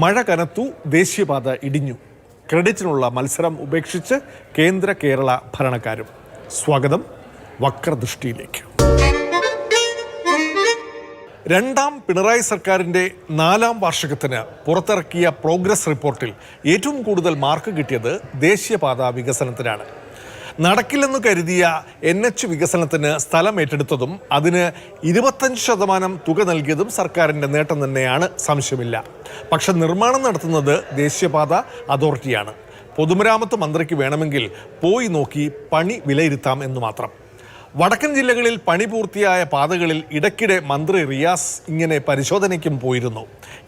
മഴ കനത്തു, ദേശീയപാത ഇടിഞ്ഞു. ക്രെഡിറ്റിനുള്ള മത്സരം ഉപേക്ഷിച്ച് കേന്ദ്ര കേരള ഭരണക്കാരും. സ്വാഗതം വക്രദൃഷ്ടിയിലേക്ക്. രണ്ടാം പിണറായി സർക്കാരിൻ്റെ 4ാം വാർഷികത്തിന് പുറത്തിറക്കിയ പ്രോഗ്രസ് റിപ്പോർട്ടിൽ ഏറ്റവും കൂടുതൽ മാർക്ക് കിട്ടിയത് ദേശീയപാത വികസനത്തിനാണ്. നടക്കില്ലെന്ന് കരുതിയ NH വികസനത്തിന് സ്ഥലം ഏറ്റെടുത്തതും അതിന് 25% തുക നൽകിയതും സർക്കാരിൻ്റെ നേട്ടം തന്നെയാണ്, സംശയമില്ല. പക്ഷെ നിർമ്മാണം നടത്തുന്നത് ദേശീയപാത അതോറിറ്റിയാണ്. പൊതുമരാമത്ത് മന്ത്രിക്ക് വേണമെങ്കിൽ പോയി നോക്കി പണി വിലയിരുത്താം എന്ന് മാത്രം. വടക്കൻ ജില്ലകളിൽ പണി പൂർത്തിയായ പാതകളിൽ ഇടയ്ക്കിടെ മന്ത്രി റിയാസ് ഇങ്ങനെ പരിശോധനയ്ക്കും പോയിരുന്നു.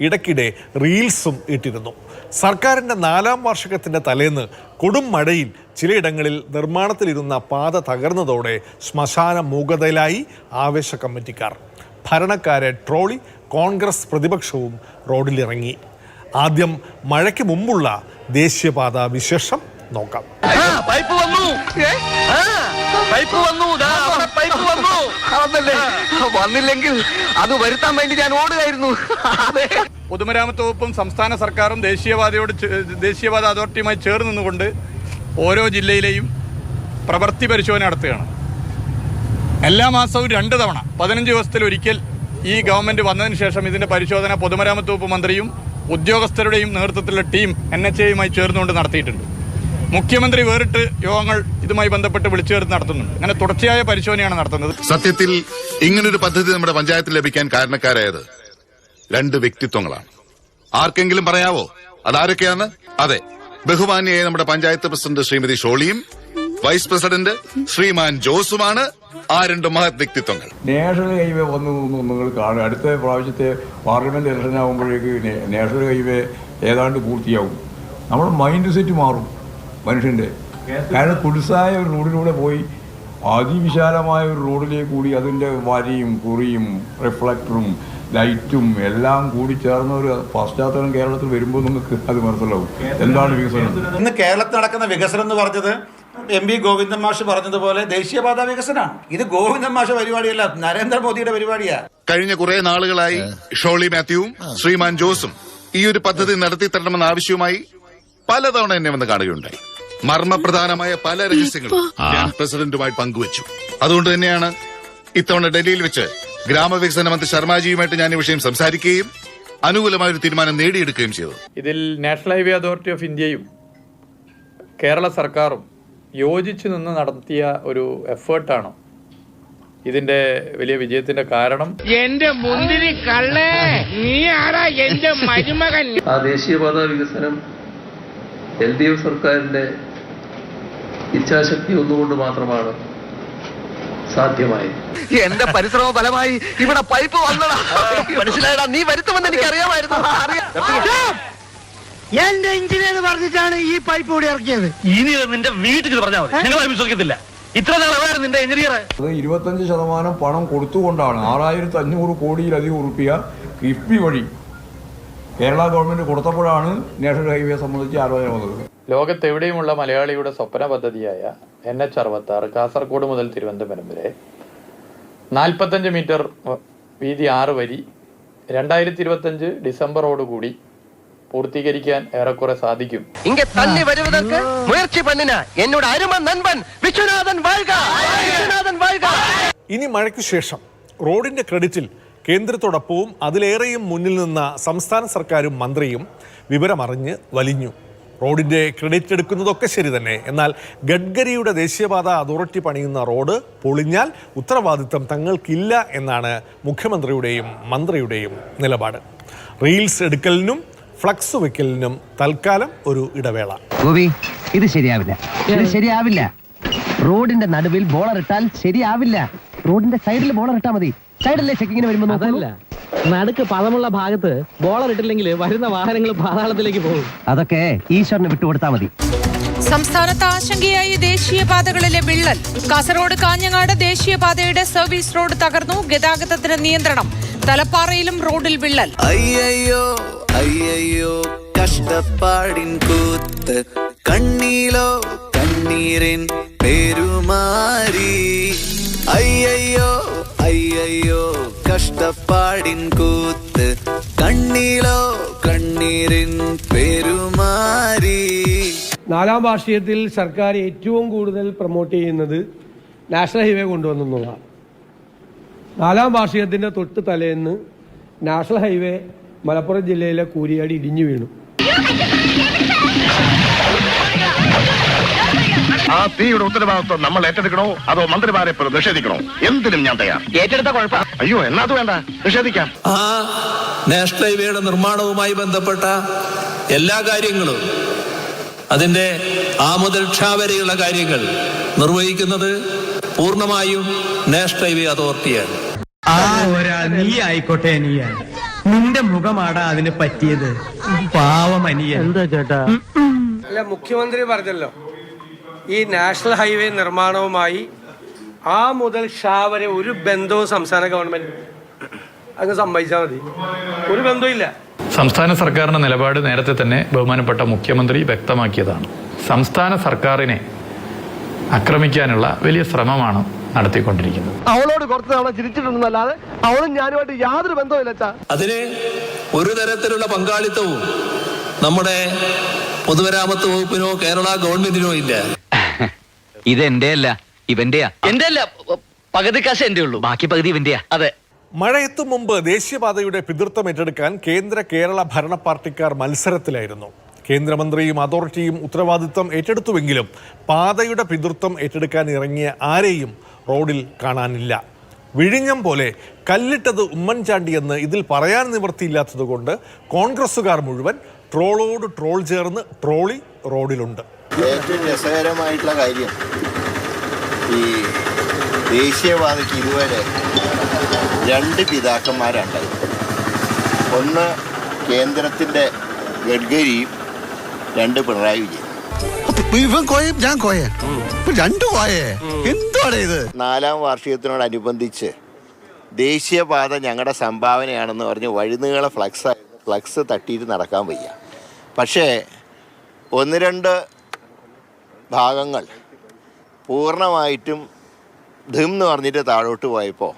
ഇടയ്ക്കിടെ റീൽസും ഇട്ടിരുന്നു. സർക്കാരിൻ്റെ 4ാം വാർഷികത്തിൻ്റെ തലേന്ന് കൊടും മഴയിൽ ചിലയിടങ്ങളിൽ നിർമ്മാണത്തിലിരുന്ന പാത തകർന്നതോടെ ശ്മശാന മൂകതയിലായി ആവേശ കമ്മിറ്റിക്കാർ. ഭരണക്കാരെ ട്രോളി കോൺഗ്രസ് പ്രതിപക്ഷവും റോഡിലിറങ്ങി. ആദ്യം മഴയ്ക്ക് മുമ്പുള്ള ദേശീയപാത വിശേഷം നോക്കാം. വന്നില്ലെങ്കിൽ അത് വരുത്താൻ വേണ്ടി ഞാൻ ഓടുകയായിരുന്നു. പൊതുമരാമത്ത് വകുപ്പും സംസ്ഥാന സർക്കാരും ദേശീയപാത അതോറിറ്റിയുമായി ചേർന്ന് നിന്നുകൊണ്ട് ഓരോ ജില്ലയിലെയും പ്രവൃത്തി പരിശോധന നടത്തുകയാണ്. എല്ലാ മാസവും 2 തവണ 15 ദിവസത്തിലൊരിക്കൽ ഈ ഗവൺമെൻറ് വന്നതിന് ശേഷം ഇതിൻ്റെ പരിശോധന പൊതുമരാമത്ത് വകുപ്പ് മന്ത്രിയും ഉദ്യോഗസ്ഥരുടെയും നേതൃത്വത്തിലുള്ള ടീം NHAയുമായി ചേർന്നുകൊണ്ട് നടത്തിയിട്ടുണ്ട്. മുഖ്യമന്ത്രി വേറിട്ട് യോഗങ്ങൾ ഇതുമായി ബന്ധപ്പെട്ട് വിളിച്ചു ചേർത്ത് നടത്തുന്നുണ്ട്. അങ്ങനെ തുടർച്ചയായ പരിശോധനയാണ് നടത്തുന്നത്. സത്യത്തിൽ ഇങ്ങനൊരു പദ്ധതി നമ്മുടെ പഞ്ചായത്തിൽ ലഭിക്കാൻ കാരണക്കാരായത് 2 വ്യക്തിത്വങ്ങളാണ്. ആർക്കെങ്കിലും പറയാവോ അതാരൊക്കെയാണ്? അതെ, ബഹുമാന്യയായ നമ്മുടെ പഞ്ചായത്ത് പ്രസിഡന്റ് ശ്രീമതി ഷോളിയും വൈസ് പ്രസിഡന്റ് ശ്രീമാൻ ജോസുമാണ് ആ 2 മഹത് വ്യക്തിത്വങ്ങൾ. നാഷണൽ ഹൈവേ വന്നു നിങ്ങൾ കാണുക. അടുത്ത പ്രാവശ്യത്തെ പാർലമെന്റ് ഇലക്ഷൻ ആകുമ്പോഴേക്ക് നാഷണൽ ഹൈവേ ഏതാണ്ട് പൂർത്തിയാവും. നമ്മുടെ മൈൻഡ് സെറ്റ് മാറും മനുഷ്യൻ്റെ. കാരണം കുടിസായ ഒരു റോഡിലൂടെ പോയി അതിവിശാലമായ ഒരു റോഡിലേക്ക് കൂടി അതിൻ്റെ വരിയും കുറിയും റിഫ്ലക്ടറും ലൈറ്റും എല്ലാം കൂടി ചേർന്ന ഒരു പശ്ചാത്തലം കേരളത്തിൽ വരുമ്പോൾ നിങ്ങൾക്ക് അത് മനസ്സിലാവും എന്താണ് വികസനം. ഇന്ന് കേരളത്തിൽ നടക്കുന്ന വികസനം എന്ന് പറഞ്ഞത് MP ഗോവിന്ദൻ മാഷ് പറഞ്ഞതുപോലെ ദേശീയപാത വികസനമാണ്. ഇത് ഗോവിന്ദൻ മാഷ് പരിപാടിയല്ല, നരേന്ദ്രമോദിയുടെ പരിപാടിയാണ്. കഴിഞ്ഞ കുറെ നാളുകളായി ഷോളി മാത്യുവും ശ്രീമാൻ ജോസും ഈ ഒരു പദ്ധതി നടത്തി തരണമെന്ന ആവശ്യവുമായി പലതവണ എന്നെ വന്ന് കാണുകയുണ്ടായി. മർമ്മപ്രധാനമായ പല രഹസ്യങ്ങളും ഞാൻ പ്രസിഡന്റുമായി പങ്കുവച്ചു. അതുകൊണ്ട് തന്നെയാണ് ഇത്തവണ ഡൽഹിയിൽ വെച്ച് ഗ്രാമവികസന മന്ത്രി ശർമാജിയുമായിട്ട് ഞാൻ ഈ വിഷയം സംസാരിക്കുകയും അനുകൂലമായ ഒരു തീരുമാനം നേടിയെടുക്കുകയും ചെയ്തു. ഇതിൽ നാഷണൽ ഹൈവേ അതോറിറ്റി ഓഫ് ഇന്ത്യയും കേരള സർക്കാരും യോജിച്ചു നിന്ന് നടത്തിയ ഒരു എഫേർട്ടാണ് ഇതിന്റെ വലിയ വിജയത്തിന്റെ കാരണം. എന്റെ മുന്തിരി കള്ളേ, നീ ആരാ എന്റെ മരുമകൻ? ആ ദേശീയപാത വികസനം LDF സർക്കാരിന്റെ ഇച്ഛാശക്തി ഒന്നുകൊണ്ട് മാത്രമാണ് സാധ്യമായത്. എന്റെ പരിശ്രമ ഫലമായി ഇവിടെ പൈപ്പ് വന്നടാ. മനസ്സിലായടാ, നീ വരുത്തുമെന്ന് എനിക്ക് അറിയാമായിരുന്നു. എന്റെ എഞ്ചിനീയർ പറഞ്ഞിട്ടാണ് ഈ പൈപ്പ് കൂടി ഇറക്കിയത്. ഇനി നിന്റെ വീട്ടിൽ പറഞ്ഞാൽ മതി, ഞങ്ങൾ വിശ്വസിക്കത്തില്ല. ഇത്ര നാളായിരുന്നു നിന്റെ എഞ്ചിനീയർ. അത് 25% പണം കൊടുത്തുകൊണ്ടാണ് 6500 കോടിയിലധികം ഉറുപ്പിക കിഫ്ബി വഴി കേരള ഗവൺമെന്റ് കൊടുത്തപ്പോഴാണ് നാഷണൽ ഹൈവേ സംബന്ധിച്ച് ആലോചന വന്നത്. ലോകത്തെവിടെയുമുള്ള മലയാളിയുടെ സ്വപ്ന പദ്ധതിയായ NH66 കാസർഗോഡ് മുതൽ തിരുവനന്തപുരം വരെ 45 മീറ്റർ വീതി 6 വരി 2025 ഡിസംബറോടുകൂടി പൂർത്തീകരിക്കാൻ ഏറെക്കുറെ സാധിക്കും. ഇങ്ങ തന്നെ വരുവதற்கு മുയற்சி பண்ணின എന്നോട് അരുമ നൻപൻ വിശ്വനാഥൻ വാഴ്ക, വിശ്വനാഥൻ വാഴ്ക. ഇനി മഴയ്ക്ക് ശേഷം റോഡിൻ്റെ ക്രെഡിറ്റിൽ കേന്ദ്രത്തോടൊപ്പവും അതിലേറെയും മുന്നിൽ നിന്ന സംസ്ഥാന സർക്കാരും മന്ത്രിയും വിവരമറിഞ്ഞ് വലിഞ്ഞു. റോഡിൻ്റെ ക്രെഡിറ്റ് എടുക്കുന്നതൊക്കെ ശരി തന്നെ. എന്നാൽ ഗഡ്കരിയുടെ ദേശീയപാത അതോറിറ്റി പണിയുന്ന റോഡ് പൊളിഞ്ഞാൽ ഉത്തരവാദിത്തം തങ്ങൾക്കില്ല എന്നാണ് മുഖ്യമന്ത്രിയുടെയും മന്ത്രിയുടെയും നിലപാട്. റീൽസ് എടുക്കലിനും ഫ്ലക്സ് വെക്കലിനും തൽക്കാലം ഒരു ഇടവേള. ഗോപി, ഇത് ശരിയാവില്ല, ഇത് ശരിയാവില്ല. റോഡിന്റെ നടുവിൽ ബോളർ ഇട്ടാൽ ശരിയാവില്ല. റോഡിന്റെ സൈഡിൽ ബോളർ ഇട്ടാൽ മതി. സൈഡിലെ ചെക്കിങ്ങിന് വരുമ്പോൾ അതല്ല, നടുക്ക് പദമുള്ള ഭാഗത്ത് ബോളർ ഇട്ടില്ലെങ്കിൽ വരുന്ന വാഹനങ്ങൾ പാതാളത്തിലേക്ക് പോകും. അതൊക്കെ ഈശ്വരന് വിട്ടുകൊടുത്താൽ മതി. സംസ്ഥാനത്ത് ആശങ്കയായി ദേശീയപാതകളിലെ വിള്ളൽ. കാസർഗോഡ് കാഞ്ഞങ്ങാട് ദേശീയപാതയുടെ സർവീസ് റോഡ് തകർന്നു. ഗതാഗതത്തിന് നിയന്ത്രണം. തലപ്പാറയിലും റോഡിൽ വിള്ളൽ. അയ്യോ അയ്യോ കഷ്ടപ്പാടിൻ കൂത്ത്, കണ്ണീലോ കണ്ണീരിൻ പെരുമാറി. അയ്യോ അയ്യോ കഷ്ടപ്പാടിൻ കൂത്ത്, കണ്ണീലോ കണ്ണീരിൻ പെരുമാറി. നാലാം വാർഷികത്തിൽ സർക്കാർ ഏറ്റവും കൂടുതൽ പ്രൊമോട്ട് ചെയ്യുന്നത് നാഷണൽ ഹൈവേ കൊണ്ടുവന്നതാണ്. നാലാം വാർഷികത്തിൻ്റെ തൊട്ട് തലേന്ന് നാഷണൽ ഹൈവേ മലപ്പുറം ജില്ലയിലെ കൂരിയാടി ഇടിഞ്ഞു വീണു. ആ തീയുടെ ഉത്തരവാദിത്വം നമ്മൾ ഏറ്റെടുക്കണോ അതോ മന്ത്രിമാരെ നിഷേധിക്കണോ? എന്തിനും ഞാൻ തയ്യാർ. ഏറ്റെടുത്ത കുഴപ്പം. അയ്യോ എന്നാ അത് വേണ്ട, നിഷേധിക്കാം. ആ നാഷണൽ ഹൈവേയുടെ നിർമ്മാണവുമായി ബന്ധപ്പെട്ട എല്ലാ കാര്യങ്ങളും, അതിന്റെ ആ മുതൽ ക്ഷ വരെയുള്ള കാര്യങ്ങൾ നിർവഹിക്കുന്നത് പൂർണ്ണമായും നാഷണൽ ഹൈവേ അതോറിറ്റിയാണ്. നീ ആയിക്കോട്ടെ, നിന്റെ മുഖമാടാ അതിന് പറ്റിയത്. പാവമനിയ എന്താ ചേട്ടാ? അല്ല, മുഖ്യമന്ത്രി പറഞ്ഞല്ലോ, ഈ നാഷണൽ ഹൈവേ നിർമ്മാണവുമായി ആ മുതൽ ഷാ വരെ ഒരു ബന്ധവും സംസ്ഥാന ഗവൺമെന്റ് അങ്ങ് സമ്മതിച്ചാൽ മതി. ഒരു ബന്ധമില്ല. സംസ്ഥാന സർക്കാരിന്റെ നിലപാട് നേരത്തെ തന്നെ ബഹുമാനപ്പെട്ട മുഖ്യമന്ത്രി വ്യക്തമാക്കിയതാണ്. സംസ്ഥാന സർക്കാരിനെ ആക്രമിക്കാനുള്ള വലിയ ശ്രമമാണ് നടത്തിക്കൊണ്ടിരിക്കുന്നത്. അവളോട് കുറച്ച് തവണ ചിരിച്ചിട്ടുണ്ടെന്നല്ലാതെ അവളും ഞാനുമായിട്ട് യാതൊരു ബന്ധവുമില്ല. അതിന് ഒരു തരത്തിലുള്ള പങ്കാളിത്തവും നമ്മുടെ പൊതുമരാമത്ത് വകുപ്പിനോ കേരള ഗവൺമെന്റിനോ ഇല്ല. ഇതെന്റെ അല്ല, ഇവന്റെയാ. എന്റെ അല്ല, പകുതി കാശ് എന്റെ ഉള്ളൂ, ബാക്കി പകുതി ഇവന്റെയാ. അതെ. മഴയെത്തും മുമ്പ് ദേശീയപാതയുടെ പിതൃത്വം ഏറ്റെടുക്കാൻ കേരള ഭരണ പാർട്ടിക്കാർ മത്സരത്തിലായിരുന്നു. കേന്ദ്രമന്ത്രിയും അതോറിറ്റിയും ഉത്തരവാദിത്തം ഏറ്റെടുത്തുവെങ്കിലും പാതയുടെ പിതൃത്വം ഏറ്റെടുക്കാൻ ഇറങ്ങിയ ആരെയും റോഡിൽ കാണാനില്ല. വിഴിഞ്ഞം പോലെ കല്ലിട്ടത് ഉമ്മൻചാണ്ടിയെന്ന് ഇതിൽ പറയാൻ നിവൃത്തിയില്ലാത്തതുകൊണ്ട് കോൺഗ്രസുകാർ മുഴുവൻ ട്രോളോട് ട്രോൾ ചേർന്ന് ട്രോളി റോഡിലുണ്ട്. ഏറ്റവും രസകരമായിട്ടുള്ള കാര്യം, ഈ ദേശീയപാതയ്ക്ക് ഇതുവരെ രണ്ട് പിതാക്കന്മാരുണ്ടായി. ഒന്ന് കേന്ദ്രത്തിൻ്റെ ഗഡ്കരിയും രണ്ട് പിണറായി വിജയൻ. നാലാം വാർഷികത്തിനോടനുബന്ധിച്ച് ദേശീയപാത ഞങ്ങളുടെ സംഭാവനയാണെന്ന് പറഞ്ഞ് വഴിനീള ഫ്ലക്സ് തട്ടിയിട്ട് നടക്കാൻ വയ്യ. പക്ഷേ ഒന്ന് രണ്ട് ഭാഗങ്ങൾ പൂർണ്ണമായിട്ടും ധം എന്ന് പറഞ്ഞിട്ട് താഴോട്ട് പോയപ്പോൾ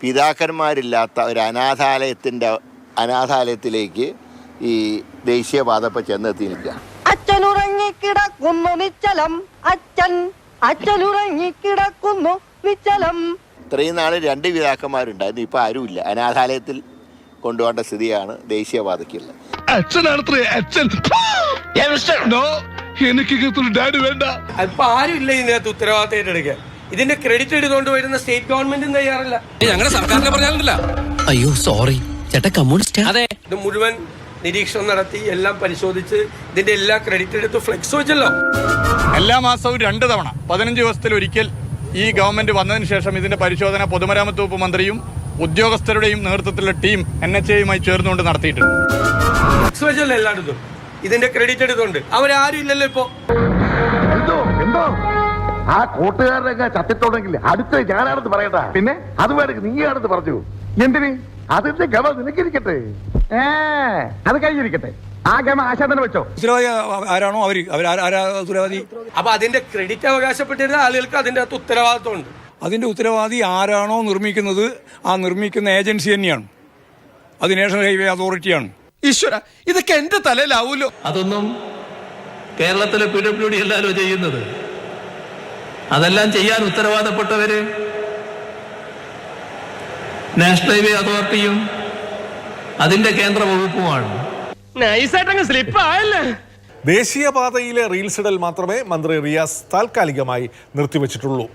പിതാക്കന്മാരില്ലാത്ത ഒരു അനാഥാലയത്തിലേക്ക് ഈ ദേശീയപാത ഇപ്പം ചെന്നെത്തി നിൽക്കുക. അച്ഛനുറങ്ങിക്കിടക്കുന്നു നിശ്ചലം, അച്ഛനുറങ്ങിക്കിടക്കുന്നു നിശ്ചലം. ഇത്രയും നാൾ രണ്ട് പിതാക്കന്മാരുണ്ടായിരുന്നു, ഇപ്പം ആരുമില്ല. അനാഥാലയത്തിൽ കൊണ്ടുപോകേണ്ട സ്ഥിതിയാണ് ദേശീയപാതയ്ക്കുള്ളത്. അപ്പൊ ആരും ഇല്ല ഇതിനകത്ത് ഉത്തരവാദിത്തം ഏറ്റെടുക്കാൻ. ഇതിന്റെ ക്രെഡിറ്റ് എടുത്തുകൊണ്ട് വരുന്ന സ്റ്റേറ്റ് ഗവൺമെന്റും തയ്യാറല്ല. ഞങ്ങളുടെ സർക്കാരിനെ പറഞ്ഞാലല്ല. അയ്യോ സോറി ചേട്ടാ, കമ്മ്യൂണിസ്റ്റ്. അതെ, ഇത് മുഴുവൻ നിരീക്ഷണം നടത്തി എല്ലാം പരിശോധിച്ച് ഇതിന്റെ എല്ലാ ക്രെഡിറ്റ് എടുത്ത് ഫ്ലെക്സ് വെച്ചല്ലോ. എല്ലാ മാസവും 2 തവണ 15 ദിവസത്തിലൊരിക്കൽ ഈ ഗവൺമെന്റ് വന്നതിന് ശേഷം ഇതിന്റെ പരിശോധന പൊതുമരാമത്ത് വകുപ്പ് മന്ത്രിയും ഉദ്യോഗസ്ഥരുടെയും നേതൃത്വത്തിലുള്ള ടീം NHAയുമായി ചേർന്നുകൊണ്ട് നടത്തിയിട്ടുണ്ട്. ഫ്ലെക്സ് വെച്ചല്ലോ എല്ലായിടത്തും. ഇതിന്റെ ക്രെഡിറ്റ് എടുത്തോണ്ട് അവരാരും ഇല്ലല്ലോ ഇപ്പോ. എന്തോ ആ കൂട്ടുകാരനൊക്കെ ചത്തിട്ടുണ്ടെങ്കിൽ അടുത്ത ഞാനാണെന്ന് പറയണ്ട. പിന്നെ അത് വേണമെങ്കിൽ നീയാണെന്ന് പറഞ്ഞു. എന്തിന്? അതിന്റെ ഗമ നിനക്കിരിക്കട്ടെ, അത് കഴിഞ്ഞിരിക്കട്ടെ. ആ ഗമ ആശാദനം വെച്ചോ. ഉത്തരവാദി ആരാണോ അവരാരാ ഉത്തരവാദി? അപ്പൊ അതിന്റെ ക്രെഡിറ്റ് അവകാശപ്പെട്ടിരുന്ന ആളുകൾക്ക് അതിന്റെ അകത്ത് ഉത്തരവാദിത്വം ഉണ്ട്. അതിന്റെ ഉത്തരവാദി ആരാണോ നിർമ്മിക്കുന്നത്, ആ നിർമ്മിക്കുന്ന ഏജൻസി തന്നെയാണ്. അത് നാഷണൽ ഹൈവേ അതോറിറ്റിയാണ്. ഈശ്വര, ഇതൊക്കെ എന്റെ തലയിലാവൂലോ. അതൊന്നും കേരളത്തിലെ PWD അല്ലല്ലോ ചെയ്യുന്നത്. അതെല്ലാം ചെയ്യാൻ ഉത്തരവാദപ്പെട്ടവര് നാഷണൽ ഹൈവേ അതോറിറ്റിയും അതിന്റെ കേന്ദ്ര വകുപ്പുമാണ്. ദേശീയപാതയിലെ റീൽസ് ഇടൽ മാത്രമേ മന്ത്രി റിയാസ് താൽക്കാലികമായി നിർത്തിവച്ചിട്ടുള്ളൂ.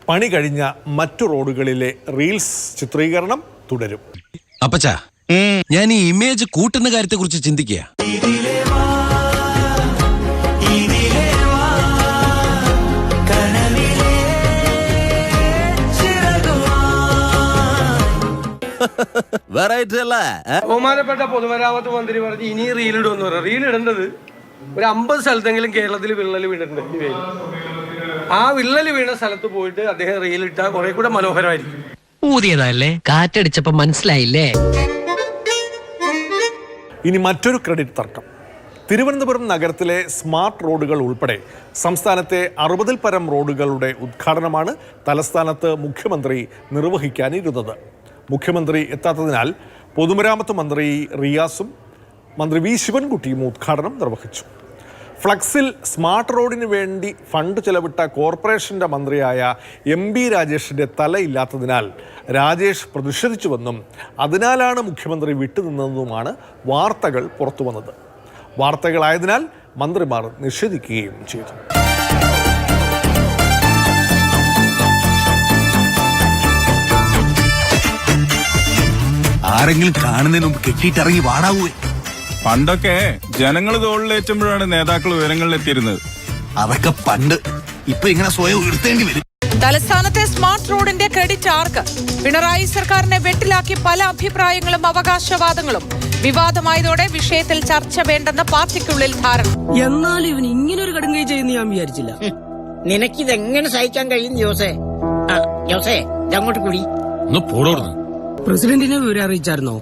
പണി കഴിഞ്ഞ മറ്റു റോഡുകളിലെ റീൽസ് ചിത്രീകരണം തുടരും. അപ്പച്ചാ, ഞാൻ ഈ ഇമേജ് കൂട്ടുന്ന കാര്യത്തെ കുറിച്ച് ചിന്തിക്കുക. ബഹുമാനപ്പെട്ട പൊതുമരാമത്ത് മന്ത്രി പറഞ്ഞ് ഇനി റീൽ ഇടുമെന്ന് പറഞ്ഞു. റീൽ ഇടേണ്ടത് ഒരു 50 സ്ഥലത്തെങ്കിലും കേരളത്തിൽ വിള്ളൽ വീണിട്ടുണ്ട്. ആ വിള്ളൽ വീണ സ്ഥലത്ത് പോയിട്ട് അദ്ദേഹം റീൽ ഇട്ടാൽ കുറെ കൂടെ മനോഹരമായിരിക്കും. ഊതിയതല്ലേ, കാറ്റടിച്ചപ്പോ മനസ്സിലായില്ലേ. ഇനി മറ്റൊരു ക്രെഡിറ്റ് തർക്കം. തിരുവനന്തപുരം നഗരത്തിലെ സ്മാർട്ട് റോഡുകൾ ഉൾപ്പെടെ സംസ്ഥാനത്തെ 60-ൽ പരം റോഡുകളുടെ ഉദ്ഘാടനമാണ് തലസ്ഥാനത്ത് മുഖ്യമന്ത്രി നിർവഹിക്കാനിരുന്നത്. മുഖ്യമന്ത്രി എത്താത്തതിനാൽ പൊതുമരാമത്ത് മന്ത്രി റിയാസും മന്ത്രി വി ശിവൻകുട്ടിയും ഉദ്ഘാടനം നിർവഹിച്ചു. ഫ്ലക്സിൽ സ്മാർട്ട് റോഡിന് വേണ്ടി ഫണ്ട് ചെലവിട്ട കോർപ്പറേഷന്റെ മന്ത്രിയായ MB രാജേഷിന്റെ തലയില്ലാത്തതിനാൽ രാജേഷ് പ്രതിഷേധിച്ചുവെന്നും അതിനാലാണ് മുഖ്യമന്ത്രി വിട്ടുനിന്നതെന്നുമാണ് വാർത്തകൾ പുറത്തുവന്നത്. വാർത്തകളായതിനാൽ മന്ത്രിമാർ നിഷേധിക്കുകയും ചെയ്തു. ആരെങ്കിലും കാണുന്നതിന് മുമ്പ് കെട്ടിയിട്ടിറങ്ങി വാടാവൂ. പണ്ടൊക്കെ ജനങ്ങൾ തോളിലേറ്റുമ്പോഴാണ് നേതാക്കൾ വിവരങ്ങളിലെത്തിയിരുന്നത്. അതൊക്കെ പണ്ട്. ഇപ്പൊ ഇങ്ങനെ സ്വയം ഉയർത്തേണ്ടി വരും. തലസ്ഥാനത്തെ സ്മാർട്ട് റോഡിന്റെ ക്രെഡിറ്റ് ആർക്ക്? പിണറായി സർക്കാരിനെ വെട്ടിലാക്കി പല അഭിപ്രായങ്ങളും അവകാശവാദങ്ങളും. വിവാദമായതോടെ വിഷയത്തിൽ ചർച്ച വേണ്ടെന്ന് പാർട്ടിക്കുള്ളിൽ ധാരണ. എന്നാലും ഇവൻ ഇങ്ങനെ ഒരു കടുങ്കൈ ചെയ്യുന്ന ഞാൻ വിചാരിച്ചില്ല. നിനക്കിതെങ്ങനെ സഹിക്കാൻ കഴിയും ജോസേ? ജോസേ ഇതങ്ങോട്ട് കൂടി. പ്രസിഡന്റിനെ വിവരം അറിയിച്ചായിരുന്നോ?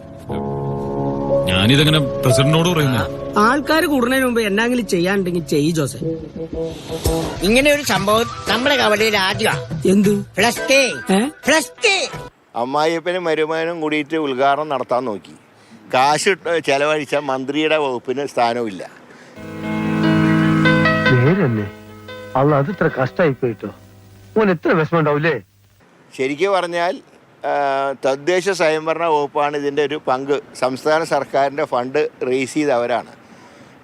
ഞാനിതെങ്ങനെ പ്രസിഡന്റിനോട് പറയുന്നു? ആൾക്കാർ കൂടുന്നതിന് മുമ്പ് എന്നാങ്കിലും ചെയ്യാനുണ്ടെങ്കിൽ ചെയ്യ് ജോസെ. ഇങ്ങനെ ഒരു സംഭവം നമ്മുടെ കവലയിൽ ആദ്യമാണ്. എന്ത്? ഫ്ലസ്റ്റ് അമ്മായിയപ്പനും മരുമകനും കൂടിയിട്ട് ഉദ്ഘാടനം നടത്താൻ നോക്കി. കാശ് ചെലവഴിച്ച മന്ത്രിയുടെ വകുപ്പിന് സ്ഥാനമില്ല. നേരല്ലേ അത് ഇത്ര കഷ്ടമായി പോയിട്ടോ. എത്ര വിഷമം ഉണ്ടാവൂലേ? ശരിക്കും പറഞ്ഞാൽ തദ്ദേശ സ്വയംഭരണ വകുപ്പാണ് ഇതിൻ്റെ ഒരു പങ്ക്. സംസ്ഥാന സർക്കാരിൻ്റെ ഫണ്ട് റേസ് ചെയ്തവരാണ്.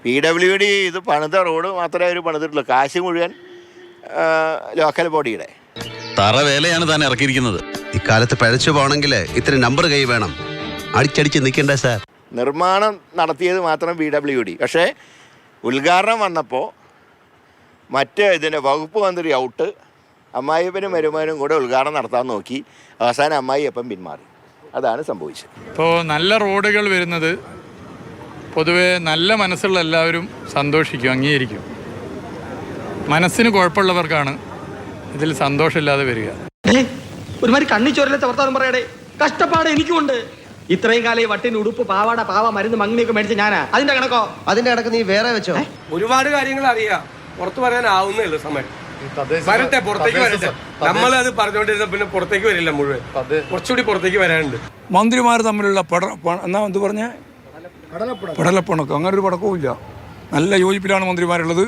PWD ഇത് പണിത റോഡ് മാത്രമേ അവർ പണിതിട്ടുള്ളൂ. കാശ് മുഴുവൻ ലോക്കൽ ബോഡിയുടെ. തറവേലയാണ് താൻ ഇറക്കിയിരിക്കുന്നത്. ഇക്കാലത്ത് പഴച്ചു പോകണമെങ്കിൽ ഇത്ര നമ്പർ കൈ വേണം. അടിച്ചടിച്ച് നിൽക്കണ്ട സാർ. നിർമ്മാണം നടത്തിയത് മാത്രം PWD. പക്ഷേ ഉദ്ഘാടനം വന്നപ്പോൾ മറ്റ് ഇതിൻ്റെ വകുപ്പ് മന്ത്രി ഔട്ട്. അമ്മായിയപ്പനും മരുമകനും കൂടെ ഉദ്ഘാടനം നടത്താൻ നോക്കി. അവസാനം അമ്മായിയപ്പൻ പിന്മാറി. അതാണ് സംഭവിച്ചത്. ഇപ്പോൾ നല്ല റോഡുകൾ വരുന്നത് പൊതുവെ നല്ല മനസ്സുള്ള എല്ലാവരും സന്തോഷിക്കും, അംഗീകരിക്കും. മനസ്സിന് കുഴപ്പമുള്ളവർക്കാണ് ഇതിൽ സന്തോഷമില്ലാതെ വരിക. ഒരുമാതിരി കണ്ണിച്ചോരലെ ചവർത്താനും പറയടേ. കഷ്ടപ്പാട് എനിക്കുണ്ട്. ഇത്രയും കാലം ഈ വട്ടിന് ഉടുപ്പ് പാവാട പാവ മരുന്ന് മങ്ങിയൊക്കെ മേടിച്ച ഞാനാ. അതിന്റെ കണക്കോ? അതിന്റെ കണക്ക് നീ വേറെ വെച്ചോ. ഒരുപാട് കാര്യങ്ങൾ അറിയാം, പുറത്തു പറയാനാവുന്നേ സമയം. വരട്ടെ, പുറത്തേക്ക് വരട്ടെ. നമ്മളത് പറഞ്ഞുകൊണ്ടിരുന്ന പിന്നെ പുറത്തേക്ക് വരില്ല മുഴുവൻ. കുറച്ചുകൂടി പുറത്തേക്ക് വരാനുണ്ട്. മന്ത്രിമാർ തമ്മിലുള്ള എന്നാ എന്ത് പറഞ്ഞ പടലപ്പണക്കം, അങ്ങനെ ഒരു പടക്കവും ഇല്ല. നല്ല യോജിപ്പിലാണ് മന്ത്രിമാരുള്ളത്.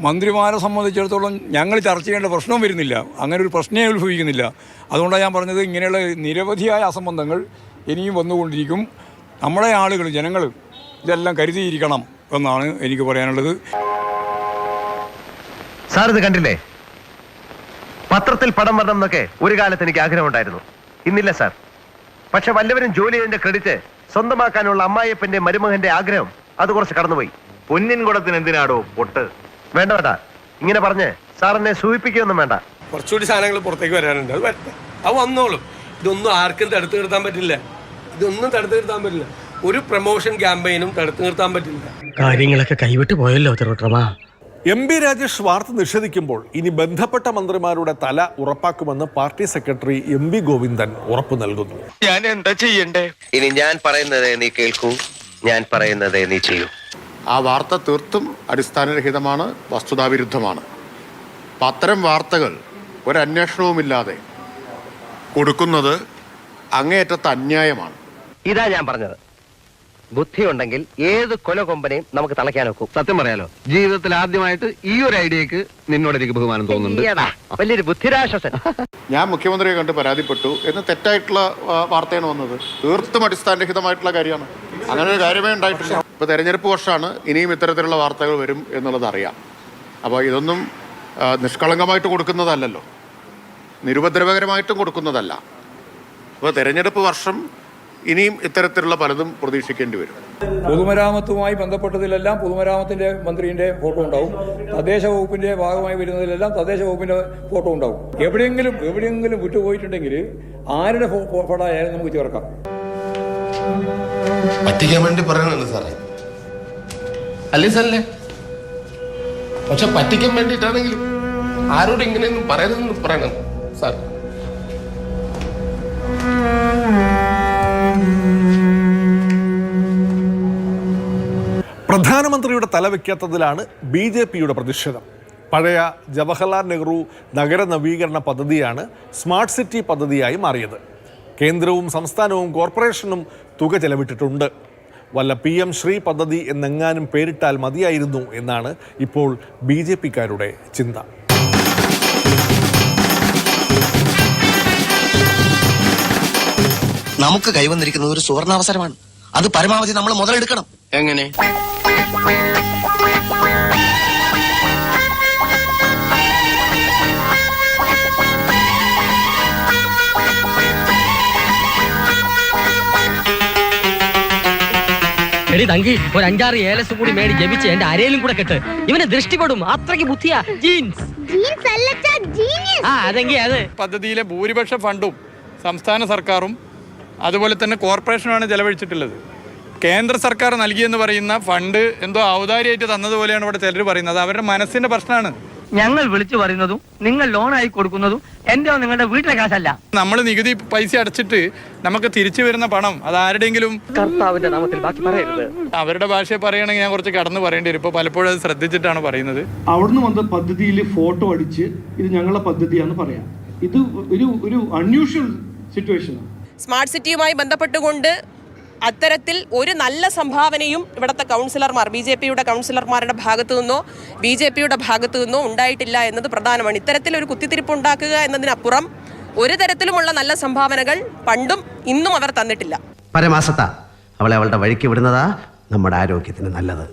മന്ത്രിമാരെ സംബന്ധിച്ചിടത്തോളം ഞങ്ങൾ ചർച്ച ചെയ്യേണ്ട പ്രശ്നവും വരുന്നില്ല. അങ്ങനെ ഒരു പ്രശ്നമേ ഉത്ഭവിക്കുന്നില്ല. അതുകൊണ്ടാണ് ഞാൻ പറഞ്ഞത്, ഇങ്ങനെയുള്ള നിരവധിയായ അസംബന്ധങ്ങൾ ഇനിയും വന്നുകൊണ്ടിരിക്കും. നമ്മുടെ ആളുകൾ, ജനങ്ങൾ ഇതെല്ലാം കരുതിയിരിക്കണം എന്നാണ് എനിക്ക് പറയാനുള്ളത്. സാർ ഇത് കണ്ടില്ലേ? പത്രത്തിൽ പടം വരണം എന്നൊക്കെ ഒരു കാലത്ത് എനിക്ക് ആഗ്രഹമുണ്ടായിരുന്നു. ഇന്നില്ല സാർ. പക്ഷെ വല്ലവരും ജോലി ചെയ്തതിന്റെ ക്രെഡിറ്റ് സ്വന്തമാക്കാനുള്ള അമ്മായിയപ്പന്റെ മരുമകന്റെ ആഗ്രഹം അത് കുറച്ച് കടന്നുപോയി. പൊന്നിൻ കുടത്തിന് എന്തിനാടോ പൊട്ട്? വേണ്ട വേണ്ട, ഇങ്ങനെ പറഞ്ഞ് സാറിനെ സൂചിപ്പിക്കുകയൊന്നും വേണ്ട. കുറച്ചുകൂടി സാധനങ്ങൾ പുറത്തേക്ക് വരാനുണ്ട്. അത് വരട്ടെ, അത് വന്നോളും. ഇതൊന്നും ആർക്കും തടുത്തു നിർത്താൻ പറ്റില്ല. ഇതൊന്നും തടുത്തു നിർത്താൻ പറ്റില്ല. ഒരു പ്രൊമോഷൻ ക്യാമ്പയിനും തടുത്തു നിർത്താൻ പറ്റില്ല. കാര്യങ്ങളൊക്കെ കൈവിട്ട് പോയല്ലോ തിരുവട്ടമാ. MB രാജേഷ് വാർത്ത നിഷേധിക്കുമ്പോൾ ഇനി ബന്ധപ്പെട്ട മന്ത്രിമാരുടെ തല ഉറപ്പാക്കുമെന്ന് പാർട്ടി സെക്രട്ടറി MV ഗോവിന്ദൻ ഉറപ്പു നൽകുന്നു. ഞാൻ എന്താ ചെയ്യണ്ടേ? ഇനി ഞാൻ പറയുന്നതേ നീ കേൾക്കൂ, ഞാൻ പറയുന്നതേ നീ ചെയ്യൂ. ആ വാർത്ത തീർത്തും അടിസ്ഥാനരഹിതമാണ്, വസ്തുതാവിരുദ്ധമാണ്. അത്തരം വാർത്തകൾ ഒരന്വേഷണവുമില്ലാതെ കൊടുക്കുന്നത് അങ്ങേയറ്റത്തെ അന്യായമാണ്. ഇതാ ഞാൻ പറഞ്ഞത്. ബുദ്ധി ഉണ്ടെങ്കിൽ ഏത് കൊലകൊമ്പനെയും നമുക്ക് തളയ്ക്കാൻ നോക്കും. സത്യം പറയാലോ, ജീവിതത്തിൽ ആദ്യമായിട്ട് ഈ ഒരു ഐഡിയക്ക് നിന്നോട് എനിക്ക് ബഹുമാനം തോന്നുന്നുണ്ട്. വലിയൊരു ബുദ്ധിരാശ്വാസൻ. ഞാൻ മുഖ്യമന്ത്രിയെ കണ്ട് പരാതിപ്പെട്ടു എന്ന് തെറ്റായിട്ടുള്ള വാർത്തയാണ് വന്നത്. തീർത്തും അടിസ്ഥാനരഹിതമായിട്ടുള്ള കാര്യമാണ്. അങ്ങനെ ഒരു കാര്യമേ ഉണ്ടായിട്ടില്ല. ഇപ്പോൾ തെരഞ്ഞെടുപ്പ് വർഷമാണ്, ഇനിയും ഇത്തരത്തിലുള്ള വാർത്തകൾ വരും എന്നുള്ളത് അറിയാം. അപ്പോൾ ഇതൊന്നും നിഷ്കളങ്കമായിട്ട് കൊടുക്കുന്നതല്ലല്ലോ, നിരുപദ്രവകരമായിട്ടും കൊടുക്കുന്നതല്ല. അപ്പോൾ തെരഞ്ഞെടുപ്പ് വർഷം ഇനിയും ഇത്തരത്തിലുള്ള പലതും പ്രതീക്ഷിക്കേണ്ടി വരും. പൊതുമരാമത്തുമായി ബന്ധപ്പെട്ടതിലെല്ലാം പൊതുമരാമത്തിന്റെ മന്ത്രിയുടെ ഫോട്ടോ ഉണ്ടാവും. തദ്ദേശ വകുപ്പിന്റെ ഭാഗമായി വരുന്നതിലെല്ലാം തദ്ദേശ വകുപ്പിന്റെ ഫോട്ടോ ഉണ്ടാവും. എവിടെയെങ്കിലും വിട്ടുപോയിട്ടുണ്ടെങ്കിൽ ആരുടെ ഫോട്ടോ ആയാലും നമുക്ക് ചേർക്കാം. പറ്റിക്കാൻ വേണ്ടി പറയണല്ലോ സാറേ, അല്ലേ സാറല്ലേ? പക്ഷെ പറ്റിക്കാൻ വേണ്ടിയിട്ടാണെങ്കിലും ആരോട് ഇങ്ങനെയൊന്നും പറയുന്നതെന്ന് പറയണം സാർ. പ്രധാനമന്ത്രിയുടെ തല വയ്ക്കാത്തതിലാണ് BJPയുടെ പ്രതിഷേധം. പഴയ ജവഹർലാൽ നെഹ്റു നഗര നവീകരണ പദ്ധതിയാണ് സ്മാർട്ട് സിറ്റി പദ്ധതിയായി മാറിയത്. കേന്ദ്രവും സംസ്ഥാനവും കോർപ്പറേഷനും തുക ചെലവിട്ടിട്ടുണ്ട്. വല്ല PM ശ്രീ പദ്ധതി എന്നെങ്ങാനും പേരിട്ടാൽ മതിയായിരുന്നു എന്നാണ് ഇപ്പോൾ BJP-ക്കാരുടെ ചിന്ത. നമുക്ക് കൈവന്നിരിക്കുന്നത് ഒരു സുവർണാവസരമാണ്. അത് പരമാവധി നമ്മൾ മുതലെടുക്കണം. എങ്ങനെ? എടി തങ്കി ഒരു 5-6 ഏലസ് കൂടി മേടി ജപിച്ച് എന്റെ അരയിലും കൂടെ കെട്ട്. ഇവനെ ദൃഷ്ടിപ്പെടും, അത്രയ്ക്ക് ബുദ്ധിയാ. ജീൻസ് അതെങ്കി അത് പദ്ധതിയിലെ ഭൂരിപക്ഷ ഫണ്ടും സംസ്ഥാന സർക്കാരും അതുപോലെ തന്നെ കോർപ്പറേഷനുമാണ് ചെലവഴിച്ചിട്ടുള്ളത്. കേന്ദ്ര സർക്കാർ നൽകിയെന്ന് പറയുന്ന ഫണ്ട് എന്തോ ഔദാര്യമായിട്ട് തന്നതുപോലെയാണ് ഇവിടെ ചിലർ പറയുന്നത്. അവരുടെ മനസ്സിന്റെ പ്രശ്നമാണ്. ഞങ്ങൾ വിളിച്ചു പറയുന്നതും നിങ്ങൾ ലോണായി കൊടുക്കുന്നതും എന്റെ നിങ്ങളുടെ വീട്ടിലെ കാശല്ല. നമ്മൾ നികുതി പൈസ അടച്ചിട്ട് നമുക്ക് തിരിച്ചു വരുന്ന പണം അത് ആരുടെയെങ്കിലും കർത്താവിന്റെ നാമത്തിൽ ബാക്കി പറയരുത്. അവരുടെ ഭാഷയെ പറയുകയാണെങ്കിൽ ഞാൻ കുറച്ച് കടന്നു പറയേണ്ടി വരും. ഇപ്പോൾ പലപ്പോഴും അത് ശ്രദ്ധിച്ചിട്ടാണ് പറയുന്നത്. അവിടുന്ന് വന്ന പദ്ധതിയിൽ ഫോട്ടോ അടിച്ച് ഇത് ഞങ്ങളുടെ പദ്ധതിയാന്ന് പറയാം. ഇത് ഒരു അൺയൂഷ്വൽ സിറ്റുവേഷനാണ്. സ്മാർട്ട് സിറ്റിയുമായി ബന്ധപ്പെട്ടുകൊണ്ട് അത്തരത്തിൽ ഒരു നല്ല സംഭാവനയും ഇവിടുത്തെ കൗൺസിലർമാർ, BJP-യുടെ കൗൺസിലർമാരുടെ ഭാഗത്തു നിന്നോ BJP-യുടെ ഭാഗത്തു നിന്നോ ഉണ്ടായിട്ടില്ല എന്നത് പ്രധാനമാണ്. ഇത്തരത്തിലൊരു കുത്തിത്തിരിപ്പ് ഉണ്ടാക്കുക എന്നതിനപ്പുറം ഒരു തരത്തിലുമുള്ള നല്ല സംഭാവനകൾ പണ്ടും ഇന്നും അവർ തന്നിട്ടില്ല. പരമാസത്ത അവളെ അവളുടെ വഴിക്ക് വിടുന്നതാ നമ്മുടെ ആരോഗ്യത്തിന് നല്ലത്.